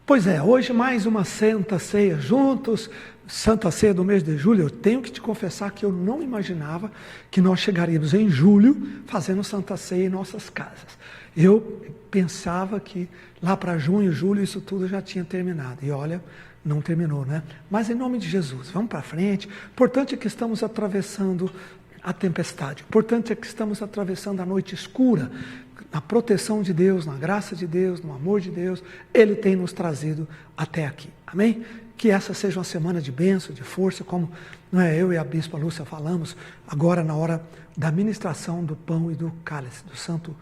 Pois é, hoje mais uma Santa Ceia juntos, Santa Ceia do mês de julho. Eu tenho que te confessar que eu não imaginava que nós chegaríamos em julho fazendo Santa Ceia em nossas casas. Eu pensava que lá para junho, julho, isso tudo já tinha terminado. E olha, não terminou, né? Mas em nome de Jesus, vamos para frente. O importante é que estamos atravessando a tempestade. O importante é que estamos atravessando a noite escura. Na proteção de Deus, na graça de Deus, no amor de Deus, Ele tem nos trazido até aqui. Amém? Que essa seja uma semana de bênção, de força, como eu e a Bispa Lúcia falamos agora na hora da ministração do pão e do cálice, do santo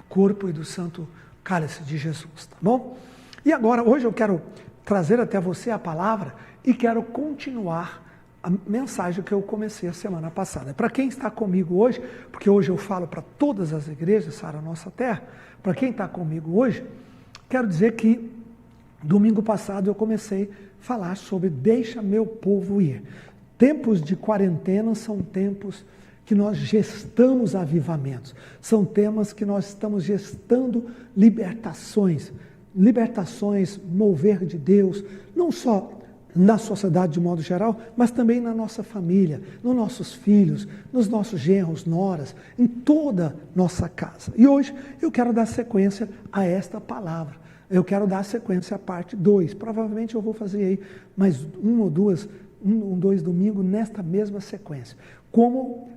corpo e do santo cálice de Jesus, tá bom? E agora, hoje eu quero trazer até você a palavra e quero continuar a mensagem que eu comecei a semana passada. Para quem está comigo hoje, porque hoje eu falo para todas as igrejas, Sara Nossa Terra, para quem está comigo hoje, quero dizer que domingo passado eu comecei a falar sobre deixa meu povo ir. Tempos de quarentena são tempos que nós gestamos avivamentos, são temas que nós estamos gestando libertações, mover de Deus, não só na sociedade de modo geral, mas também na nossa família, nos nossos filhos, nos nossos genros, noras, em toda nossa casa. E hoje eu quero dar sequência a esta palavra. Eu quero dar sequência à parte 2. Provavelmente eu vou fazer aí mais dois domingos nesta mesma sequência. Como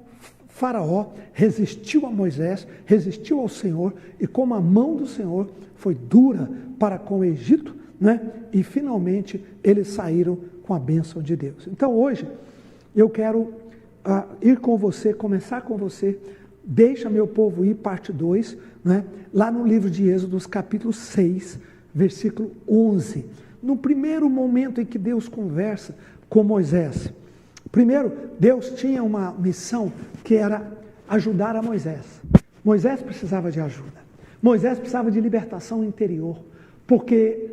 Faraó resistiu a Moisés, resistiu ao Senhor, e como a mão do Senhor foi dura para com o Egito, e finalmente eles saíram com a bênção de Deus. Então hoje eu quero ir com você, começar com você, deixa meu povo ir, parte 2, lá no livro de Êxodo, capítulo 6, versículo 11. No primeiro momento em que Deus conversa com Moisés. Primeiro, Deus tinha uma missão que era ajudar a Moisés. Moisés precisava de ajuda. Moisés precisava de libertação interior, porque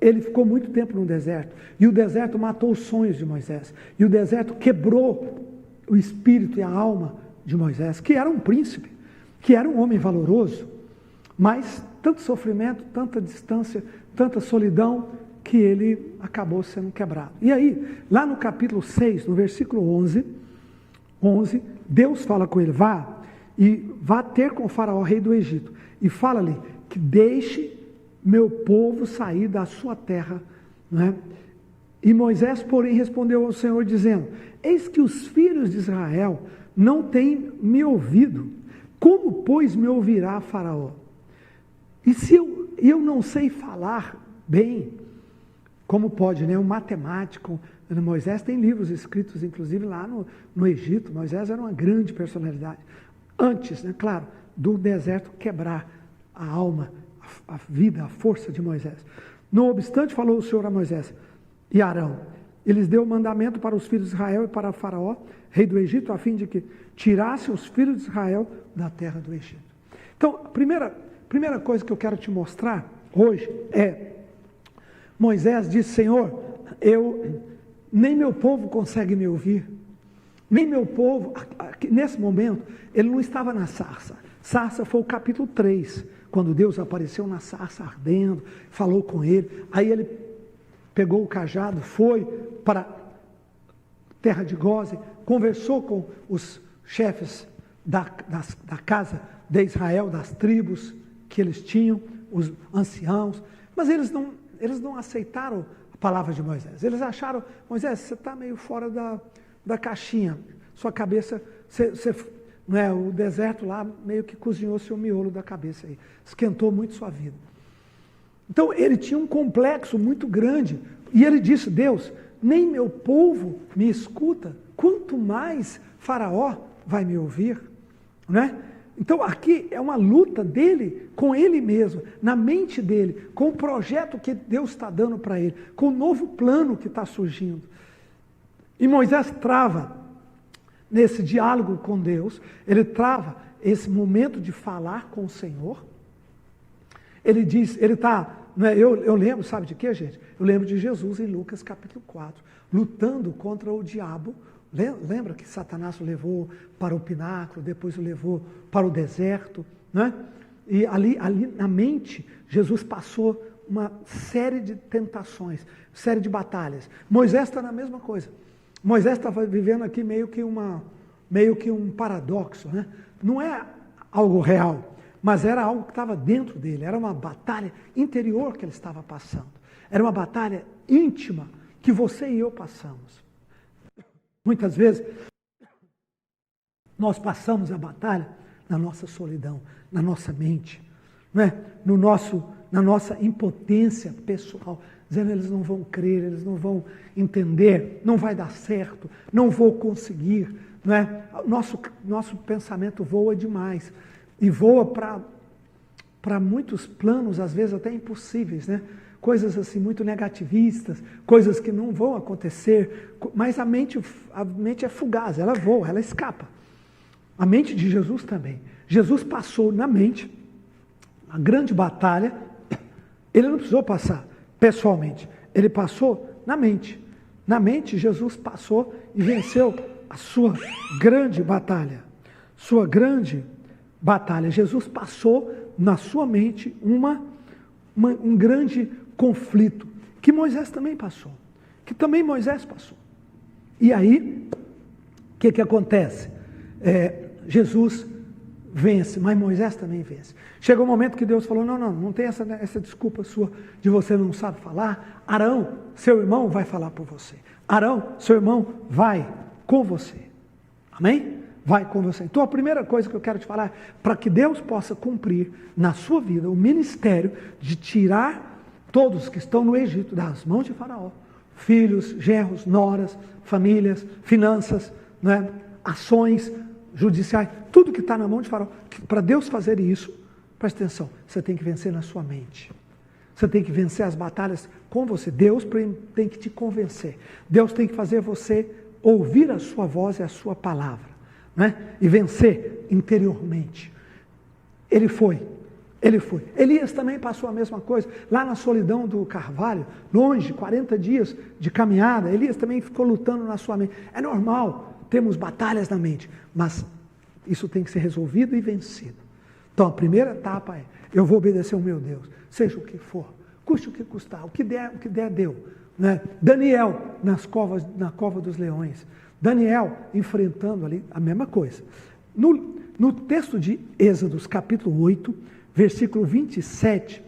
ele ficou muito tempo no deserto, e o deserto matou os sonhos de Moisés, e o deserto quebrou o espírito e a alma de Moisés, que era um príncipe, que era um homem valoroso, mas tanto sofrimento, tanta distância, tanta solidão, que ele acabou sendo quebrado. E aí, lá no capítulo 6, no versículo 11, Deus fala com ele, vá ter com o Faraó, rei do Egito, e fala-lhe que deixe meu povo sair da sua terra, E Moisés, porém, respondeu ao Senhor, dizendo, eis que os filhos de Israel não têm me ouvido, como, pois, me ouvirá Faraó? E se eu não sei falar bem, como pode, um matemático, Moisés tem livros escritos, inclusive, lá no Egito. Moisés era uma grande personalidade, antes, claro, do deserto quebrar a alma, a vida, a força de Moisés. Não obstante, falou o Senhor a Moisés e Arão, e lhes deu o mandamento para os filhos de Israel e para Faraó, rei do Egito, a fim de que tirasse os filhos de Israel da terra do Egito. Então, a primeira coisa que eu quero te mostrar hoje é, Moisés disse, Senhor, nem meu povo consegue me ouvir, nem meu povo, nesse momento, ele não estava na sarça. Sarça foi o capítulo 3, quando Deus apareceu na sarça ardendo, falou com ele, aí ele pegou o cajado, foi para a terra de Gósen, conversou com os chefes da casa de Israel, das tribos que eles tinham, os anciãos, mas eles não aceitaram a palavra de Moisés. Eles acharam, Moisés, você está meio fora da caixinha, sua cabeça, o deserto lá meio que cozinhou seu miolo da cabeça aí, esquentou muito sua vida. Então ele tinha um complexo muito grande, e ele disse, Deus, nem meu povo me escuta, quanto mais Faraó vai me ouvir, Então aqui é uma luta dele com ele mesmo, na mente dele, com o projeto que Deus está dando para ele, com o novo plano que está surgindo. E Moisés trava nesse diálogo com Deus, ele trava esse momento de falar com o Senhor. Ele diz, ele está, eu lembro, sabe de quê, gente? Eu lembro de Jesus em Lucas capítulo 4, lutando contra o diabo. Lembra que Satanás o levou para o pináculo, depois o levou para o deserto, E ali na mente, Jesus passou uma série de tentações, série de batalhas. Moisés está na mesma coisa. Moisés estava vivendo aqui meio que um paradoxo, né? Não é algo real, mas era algo que estava dentro dele, era uma batalha interior que ele estava passando. Era uma batalha íntima que você e eu passamos. Muitas vezes, nós passamos a batalha na nossa solidão, na nossa mente, não é? Na nossa impotência pessoal, dizendo eles não vão crer, eles não vão entender, não vai dar certo, não vou conseguir, não é? Nosso pensamento voa demais e voa para muitos planos, às vezes até impossíveis, né? Coisas assim muito negativistas, coisas que não vão acontecer, mas a mente é fugaz, ela voa, ela escapa. A mente de Jesus também. Jesus passou na mente a grande batalha, ele não precisou passar pessoalmente, ele passou na mente. Na mente, Jesus passou e venceu a sua grande batalha. Sua grande batalha. Jesus passou na sua mente um grande conflito, que Moisés também passou. E aí, o que acontece? Jesus vence, mas Moisés também vence. Chegou um momento que Deus falou, não tem essa desculpa sua de você não sabe falar. Arão, seu irmão, vai falar por você. Arão, seu irmão, vai com você. Amém? Vai com você. Então a primeira coisa que eu quero te falar, para que Deus possa cumprir na sua vida o ministério de tirar todos que estão no Egito das mãos de Faraó, filhos, genros, noras, famílias, finanças, né, ações judiciais, tudo que está na mão de Faraó. Para Deus fazer isso, presta atenção, você tem que vencer na sua mente. Você tem que vencer as batalhas com você. Deus tem que te convencer. Deus tem que fazer você ouvir a sua voz e a sua palavra, né? E vencer interiormente. Ele foi. Elias também passou a mesma coisa. Lá na solidão do Carvalho, longe, 40 dias de caminhada, Elias também ficou lutando na sua mente. É normal, temos batalhas na mente, mas isso tem que ser resolvido e vencido. Então, a primeira etapa é, eu vou obedecer ao meu Deus, seja o que for, custe o que custar, o que der deu. Né? Daniel, na cova dos leões, Daniel enfrentando ali a mesma coisa. No texto de Êxodos, capítulo 8, versículo 27,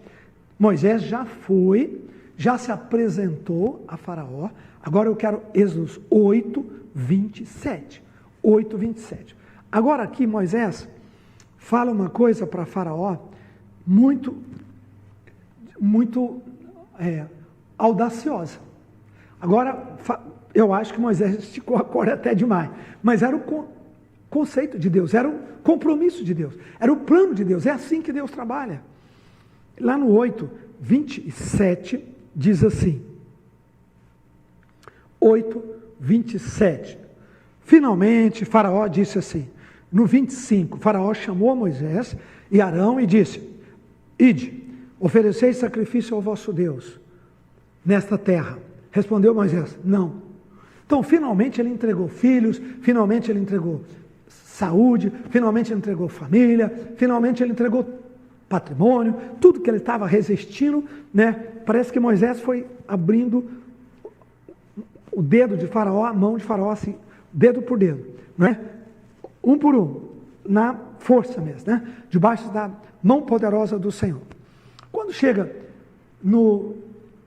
Moisés já se apresentou a Faraó. Agora eu quero Êxodos 8, 27. 8, 27. Agora aqui Moisés fala uma coisa para Faraó muito audaciosa. Agora, eu acho que Moisés esticou a corda até demais, mas era o conceito de Deus, era o compromisso de Deus, era o plano de Deus, é assim que Deus trabalha. Lá no 8, 27, diz assim, 8, 27, finalmente Faraó disse assim, no 25, Faraó chamou Moisés e Arão e disse, ide, ofereceis sacrifício ao vosso Deus, nesta terra. Respondeu Moisés, não. Então, finalmente ele entregou filhos, finalmente ele entregou saúde, finalmente ele entregou família, finalmente ele entregou patrimônio, tudo que ele estava resistindo, né? Parece que Moisés foi abrindo o dedo de Faraó, a mão de Faraó, assim, dedo por dedo, né? Um por um, na força mesmo, né? Debaixo da mão poderosa do Senhor. Quando chega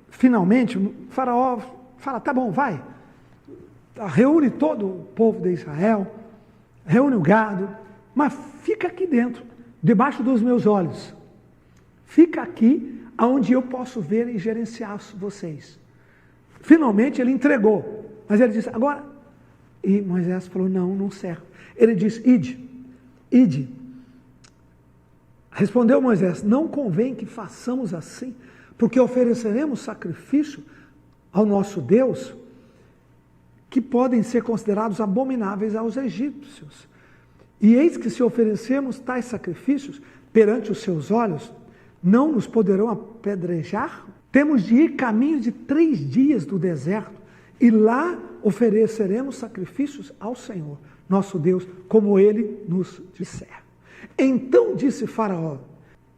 finalmente, o Faraó fala, tá bom, vai, reúne todo o povo de Israel, reúne o gado, mas fica aqui dentro, debaixo dos meus olhos, fica aqui, onde eu posso ver e gerenciar vocês. Finalmente ele entregou, mas ele disse, agora, e Moisés falou, não serve. Ele disse, ide. Respondeu Moisés, não convém que façamos assim, porque ofereceremos sacrifício ao nosso Deus, que podem ser considerados abomináveis aos egípcios. E eis que se oferecermos tais sacrifícios perante os seus olhos, não nos poderão apedrejar? Temos de ir caminho de 3 dias do deserto, e lá ofereceremos sacrifícios ao Senhor, nosso Deus, como Ele nos disser. Então disse Faraó,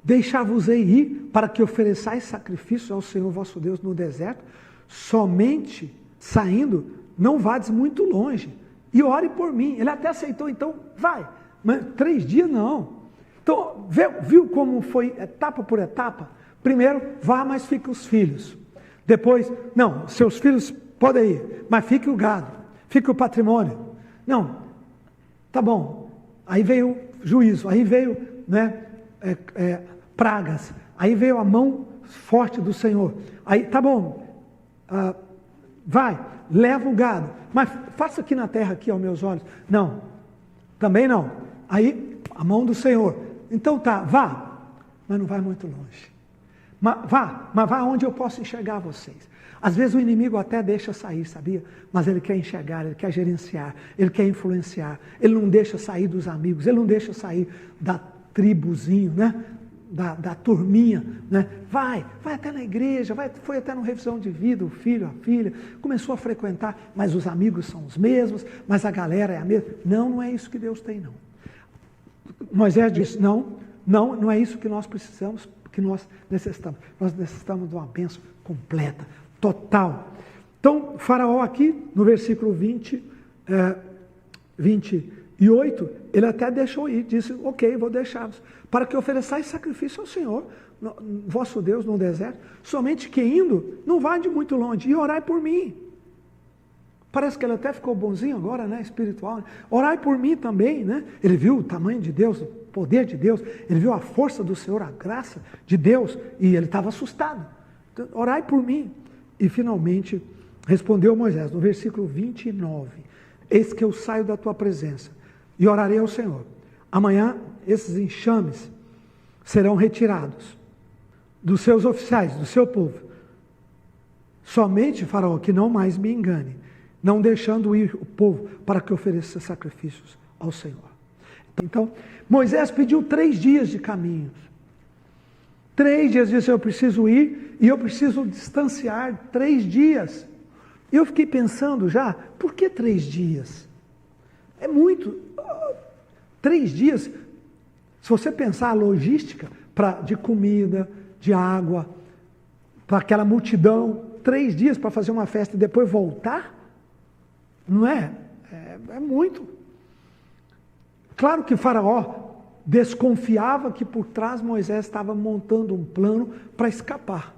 deixar-vos-ei ir para que ofereçais sacrifício ao Senhor vosso Deus no deserto, somente saindo, não vades muito longe, e ore por mim. Ele até aceitou, então vai, mas 3 dias não. Então, viu como foi etapa por etapa? Primeiro, vá, mas fique os filhos. Depois, não, seus filhos podem ir, mas fique o gado, fique o patrimônio. Não, tá bom. Aí veio juízo, aí veio, né, pragas, aí veio a mão forte do Senhor. Aí, tá bom, vai, leva o gado, mas faça aqui na terra, aqui aos meus olhos. Não, também não. Aí, a mão do Senhor. Então tá, vá, mas não vai muito longe. Mas vá onde eu posso enxergar vocês. Às vezes o inimigo até deixa sair, sabia? Mas ele quer enxergar, ele quer gerenciar, ele quer influenciar. Ele não deixa sair dos amigos, ele não deixa sair da tribuzinho, né? Da turminha, né? Vai até na igreja, foi até numa revisão de vida, o filho, a filha, começou a frequentar, mas os amigos são os mesmos, mas a galera é a mesma. Não é isso que Deus tem, não. Moisés disse, não é isso que nós precisamos, que nós necessitamos. Nós necessitamos de uma bênção completa, total. Então, Faraó aqui, no versículo 28, ele até deixou ir, disse, ok, vou deixá-los, para que ofereçais sacrifício ao Senhor, vosso Deus, no deserto, somente que indo, não vá de muito longe, e orai por mim. Parece que ele até ficou bonzinho agora, né, espiritual. Orai por mim também, né? Ele viu o tamanho de Deus, o poder de Deus, ele viu a força do Senhor, a graça de Deus, e ele estava assustado. Então, orai por mim. E finalmente respondeu Moisés, no versículo 29, eis que eu saio da tua presença e orarei ao Senhor. Amanhã esses enxames serão retirados dos seus oficiais, do seu povo. Somente, Faraó, que não mais me engane, não deixando ir o povo para que ofereça sacrifícios ao Senhor. Então, Moisés pediu 3 dias de caminhos. 3 dias, disse, eu preciso ir e eu preciso distanciar 3 dias. E eu fiquei pensando já, por que 3 dias? É muito. 3 dias, se você pensar a logística de comida, de água, para aquela multidão, 3 dias para fazer uma festa e depois voltar, não é? É muito. Claro que Faraó desconfiava que por trás Moisés estava montando um plano para escapar.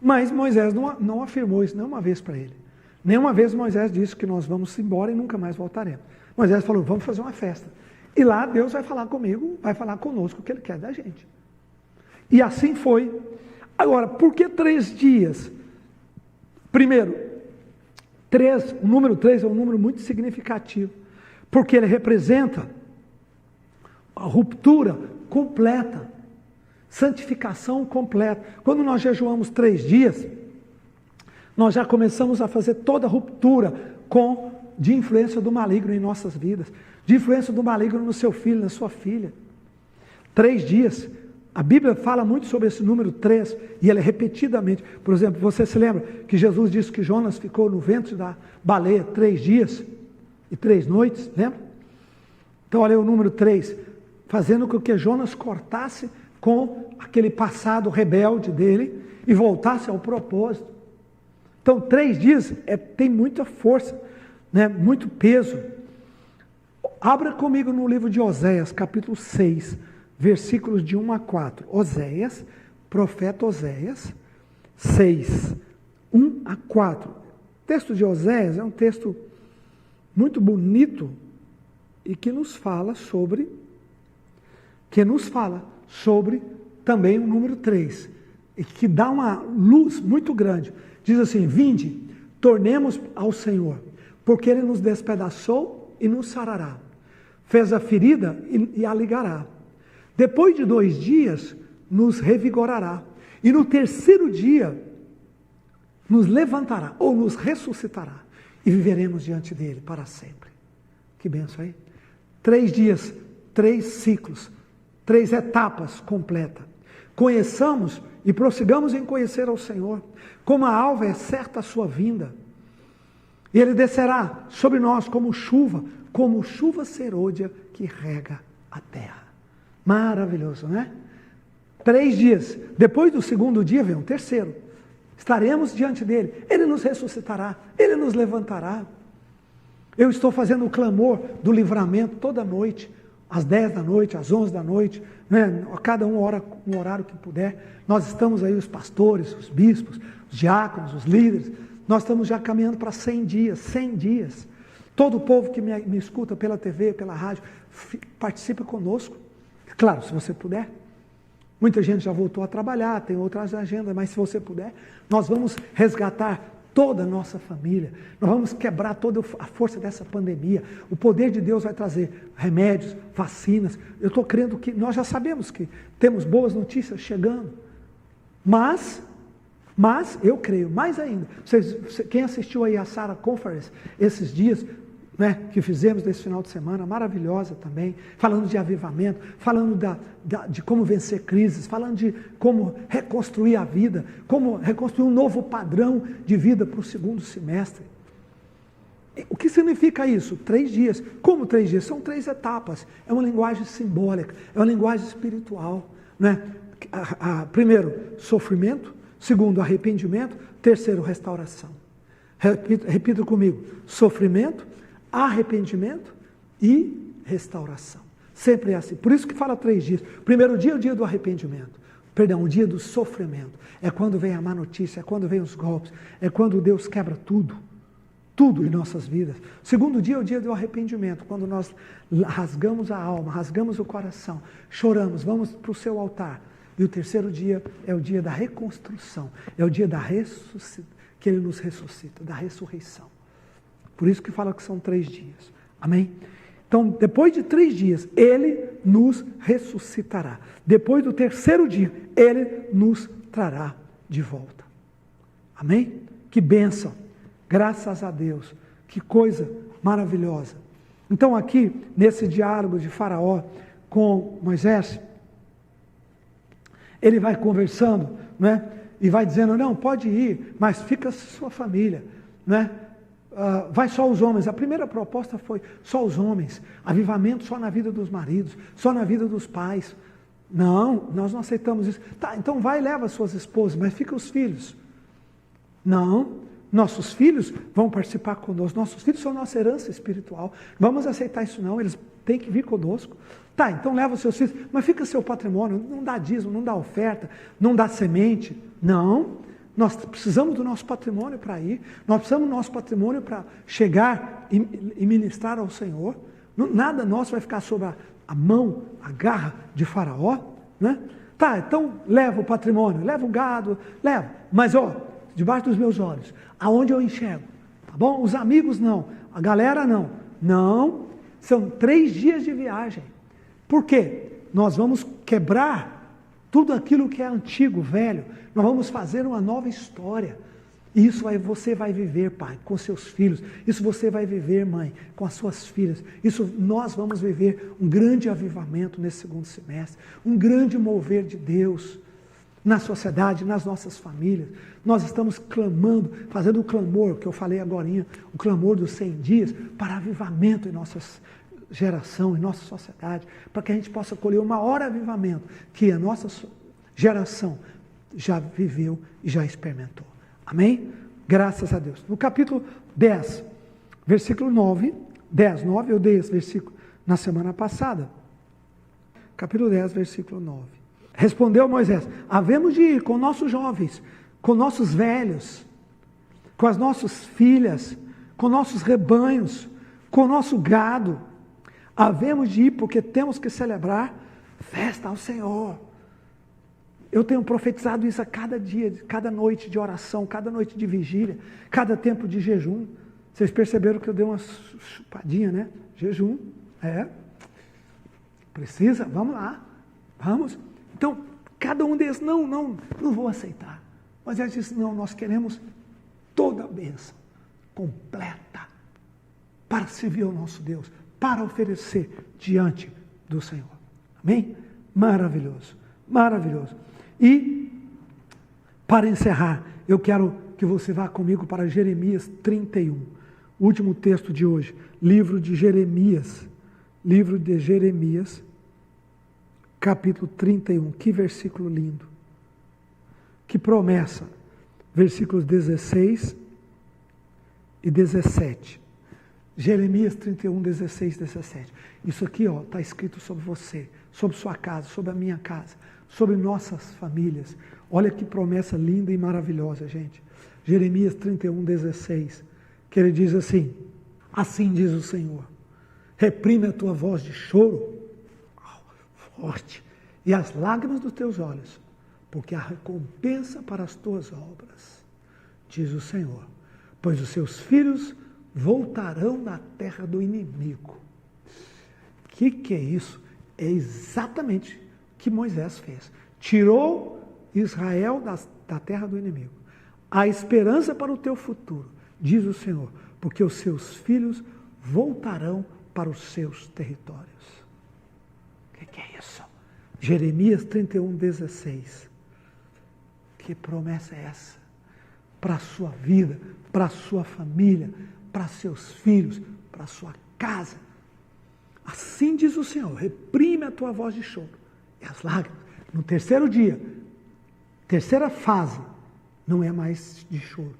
Mas Moisés não afirmou isso nenhuma vez para ele. Nenhuma vez Moisés disse que nós vamos embora e nunca mais voltaremos. Moisés falou, vamos fazer uma festa. E lá Deus vai falar comigo, vai falar conosco o que Ele quer da gente. E assim foi. Agora, por que 3 dias? Primeiro, o número 3 é um número muito significativo, porque ele representa a ruptura completa, santificação completa. Quando nós jejuamos 3 dias, nós já começamos a fazer toda a ruptura de influência do maligno em nossas vidas, de influência do maligno no seu filho, na sua filha. 3 dias. A Bíblia fala muito sobre esse número 3, e ele é repetidamente. Por exemplo, você se lembra que Jesus disse que Jonas ficou no ventre da baleia 3 dias e 3 noites, lembra? Então, olha o número 3, fazendo com que Jonas cortasse com aquele passado rebelde dele e voltasse ao propósito. Então, 3 dias tem muita força, né? Muito peso. Abra comigo no livro de Oséias, capítulo 6, versículos de 1 a 4. Oséias, profeta Oséias, 6, 1 a 4. O texto de Oséias é um texto muito bonito e que nos fala sobre também o número 3, e que dá uma luz muito grande. Diz assim, vinde, tornemos ao Senhor, porque Ele nos despedaçou e nos sarará, fez a ferida e a ligará. Depois de 2 dias, nos revigorará. E no 3º dia, nos levantará, ou nos ressuscitará. E viveremos diante dele para sempre. Que benção, hein? 3 dias, 3 ciclos, 3 etapas completas. Conheçamos e prossigamos em conhecer ao Senhor. Como a alva é certa a sua vinda. E Ele descerá sobre nós como chuva serôdia que rega a terra. Maravilhoso, né? 3 dias. Depois do segundo dia vem um terceiro. Estaremos diante dele. Ele nos ressuscitará. Ele nos levantará. Eu estou fazendo o clamor do livramento toda noite. Às 10 da noite, às 11 da noite. Né? Cada um ora no horário que puder. Nós estamos aí, os pastores, os bispos, os diáconos, os líderes. Nós estamos já caminhando para 100 dias. 100 dias. Todo o povo que me escuta pela TV, pela rádio, participe conosco. Claro, se você puder. Muita gente já voltou a trabalhar, tem outras agendas, mas se você puder, nós vamos resgatar toda a nossa família. Nós vamos quebrar toda a força dessa pandemia. O poder de Deus vai trazer remédios, vacinas. Eu estou crendo que, nós já sabemos que temos boas notícias chegando. Mas eu creio, mais ainda, quem assistiu aí a Sara Conference esses dias, né, que fizemos desse final de semana, maravilhosa também, falando de avivamento, falando de como vencer crises, falando de como reconstruir a vida, como reconstruir um novo padrão de vida para o segundo semestre. O que significa isso? 3 dias. Como 3 dias? São 3 etapas. É uma linguagem simbólica, é uma linguagem espiritual. Né? Primeiro, sofrimento. Segundo, arrependimento. Terceiro, restauração. Repita comigo. Sofrimento, arrependimento e restauração. Sempre é assim. Por isso que fala 3 dias. Primeiro dia é o dia do arrependimento. Perdão, o dia do sofrimento. É quando vem a má notícia, é quando vem os golpes, é quando Deus quebra tudo. Tudo em nossas vidas. Segundo dia é o dia do arrependimento, quando nós rasgamos a alma, rasgamos o coração, choramos, vamos para o seu altar. E o terceiro dia é o dia da reconstrução, é o dia que Ele nos ressuscita, da ressurreição. Por isso que fala que são 3 dias. Amém? Então, depois de 3 dias, Ele nos ressuscitará. Depois do terceiro dia, Ele nos trará de volta. Amém? Que bênção. Graças a Deus. Que coisa maravilhosa. Então, aqui, nesse diálogo de Faraó com Moisés, ele vai conversando, né? E vai dizendo, não, pode ir, mas fica sua família, né? Vai só os homens. A primeira proposta foi só os homens. Avivamento só na vida dos maridos, só na vida dos pais. Não, nós não aceitamos isso. Tá, então vai e leva suas esposas, mas fica os filhos. Não, nossos filhos vão participar conosco. Nossos filhos são nossa herança espiritual. Vamos aceitar isso não, eles têm que vir conosco. Tá, então leva os seus filhos, mas fica seu patrimônio, não dá dízimo, não dá oferta, não dá semente. Não. Nós precisamos do nosso patrimônio para ir, nós precisamos do nosso patrimônio para chegar e ministrar ao Senhor. Nada nosso vai ficar sob a mão, a garra de Faraó, né? Tá, então leva o patrimônio, leva o gado, leva, mas debaixo dos meus olhos, aonde eu enxergo, tá bom? Os amigos não, a galera não, são 3 dias de viagem. Por quê? Nós vamos quebrar tudo aquilo que é antigo, velho, nós vamos fazer uma nova história. E isso você vai viver, pai, com seus filhos. Isso você vai viver, mãe, com as suas filhas. Isso nós vamos viver um grande avivamento nesse segundo semestre. Um grande mover de Deus na sociedade, nas nossas famílias. Nós estamos clamando, fazendo o clamor, que eu falei agorinha, o clamor dos 100 dias, para avivamento em nossas geração, em nossa sociedade, para que a gente possa colher o maior avivamento que a nossa geração já viveu e já experimentou. Amém? Graças a Deus. No capítulo 10, versículo 9, 9, eu dei esse versículo na semana passada. Capítulo 10, versículo 9. Respondeu Moisés, havemos de ir com nossos jovens, com nossos velhos, com as nossas filhas, com nossos rebanhos, com o nosso gado. Havemos de ir porque temos que celebrar festa ao Senhor. Eu tenho profetizado isso a cada dia, cada noite de oração, cada noite de vigília, cada tempo de jejum. Vocês perceberam que eu dei uma chupadinha, né? Jejum, precisa, vamos lá, vamos. Então, cada um deles, não vou aceitar. Mas ele disse, não, nós queremos toda a bênção, completa, para servir ao nosso Deus, para oferecer diante do Senhor. Amém? Maravilhoso, maravilhoso. E, para encerrar, eu quero que você vá comigo para Jeremias 31, o último texto de hoje, livro de Jeremias, capítulo 31. Que versículo lindo. Que promessa. Versículos 16 e 17. Jeremias 31, 16 e 17. Isso aqui está escrito sobre você, sobre sua casa, sobre a minha casa, sobre nossas famílias. Olha que promessa linda e maravilhosa, gente. Jeremias 31, 16. Que ele diz assim: assim diz o Senhor, reprime a tua voz de choro, forte, e as lágrimas dos teus olhos, porque a recompensa para as tuas obras, diz o Senhor, pois os seus filhos voltarão da terra do inimigo. O que é isso? É exatamente o que Moisés fez. Tirou Israel da terra do inimigo. A esperança para o teu futuro, diz o Senhor, porque os seus filhos voltarão para os seus territórios. O que é isso? Jeremias 31, 16. Que promessa é essa? Para a sua vida, para a sua família, para seus filhos, para a sua casa. Assim diz o Senhor, reprime a tua voz de choro e as lágrimas. No terceiro dia, terceira fase, não é mais de choro,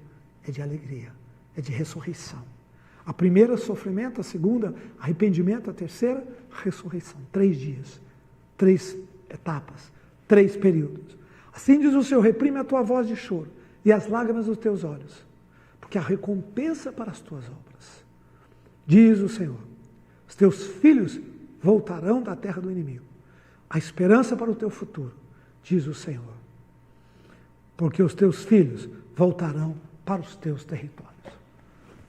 é de alegria, é de ressurreição. A primeira, sofrimento, a segunda, arrependimento, a terceira, ressurreição. 3 dias, 3 etapas, 3 períodos. Assim diz o Senhor, reprime a tua voz de choro e as lágrimas dos teus olhos, porque a recompensa para as tuas obras, diz o Senhor, os teus filhos voltarão da terra do inimigo, a esperança para o teu futuro, diz o Senhor, porque os teus filhos voltarão para os teus territórios.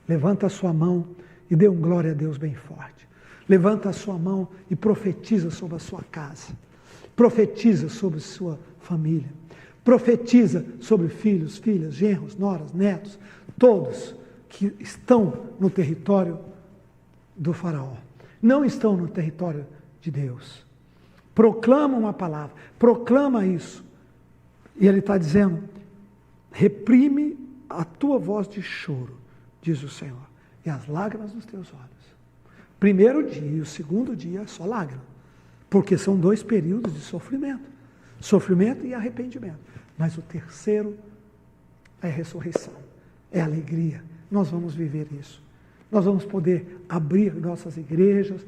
Levanta a sua mão e dê glória a Deus bem forte. Levanta a sua mão e profetiza sobre a sua casa. Profetiza sobre sua família. Profetiza sobre filhos, filhas, genros, noras, netos, todos que estão no território do faraó. Não estão no território de Deus. Proclama uma palavra, proclama isso. E ele está dizendo, reprime a tua voz de choro, diz o Senhor, e as lágrimas dos teus olhos. Primeiro dia e o segundo dia é só lágrima, porque são 2 períodos de sofrimento. Sofrimento e arrependimento. Mas o terceiro é ressurreição, é alegria. Nós vamos viver isso. Nós vamos poder abrir nossas igrejas,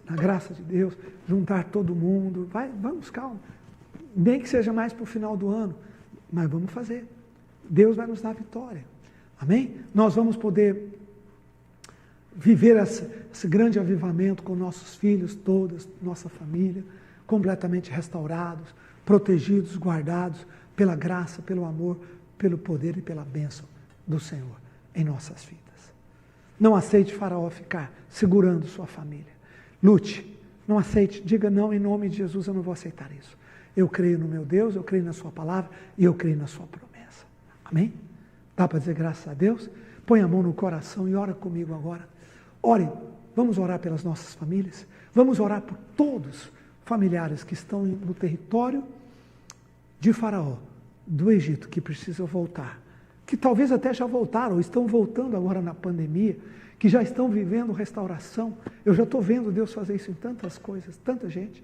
na graça de Deus, juntar todo mundo. Vamos, calma. Nem que seja mais para o final do ano, mas vamos fazer. Deus vai nos dar vitória. Amém? Nós vamos poder viver esse grande avivamento com nossos filhos, todas, nossa família, completamente restaurados, protegidos, guardados pela graça, pelo amor, pelo poder e pela bênção do Senhor em nossas vidas. Não aceite Faraó ficar segurando sua família. Lute, não aceite, diga não, em nome de Jesus eu não vou aceitar isso. Eu creio no meu Deus, eu creio na sua palavra e eu creio na sua promessa. Amém? Dá para dizer graças a Deus? Põe a mão no coração e ora comigo agora. Ore, vamos orar pelas nossas famílias, vamos orar por todos familiares que estão no território de Faraó, do Egito, que precisam voltar, que talvez até já voltaram, ou estão voltando agora na pandemia, que já estão vivendo restauração. Eu já estou vendo Deus fazer isso em tantas coisas, tanta gente.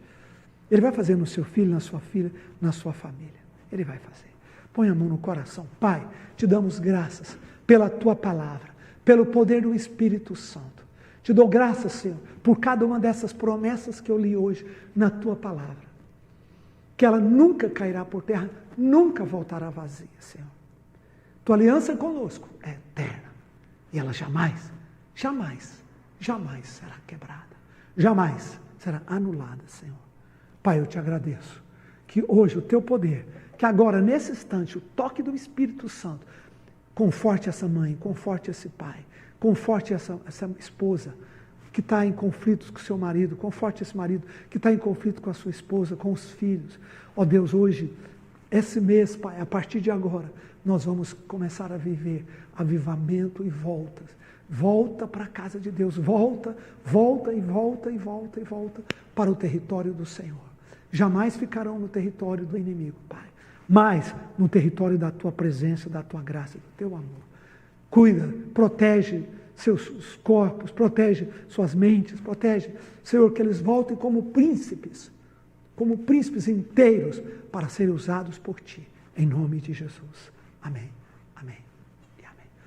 Ele vai fazer no seu filho, na sua filha, na sua família. Ele vai fazer. Põe a mão no coração. Pai, te damos graças pela tua palavra, pelo poder do Espírito Santo. Te dou graças, Senhor, por cada uma dessas promessas que eu li hoje na tua palavra. Que ela nunca cairá por terra, nunca voltará vazia, Senhor. Tua aliança conosco é eterna. E ela jamais, jamais, jamais será quebrada. Jamais será anulada, Senhor. Pai, eu te agradeço que hoje o teu poder, que agora, nesse instante, o toque do Espírito Santo, conforte essa mãe, conforte esse pai, conforte essa esposa que está em conflitos com o seu marido, conforte esse marido que está em conflito com a sua esposa, com os filhos. Ó Deus, hoje, esse mês, Pai, a partir de agora, nós vamos começar a viver avivamento e voltas. Volta para a casa de Deus, volta, volta e volta e volta e volta para o território do Senhor. Jamais ficarão no território do inimigo, Pai, mas no território da tua presença, da tua graça, do teu amor. Cuida, protege seus corpos, protege suas mentes, protege, Senhor, que eles voltem como príncipes como príncipes inteiros para serem usados por ti. Em nome de Jesus. Amém.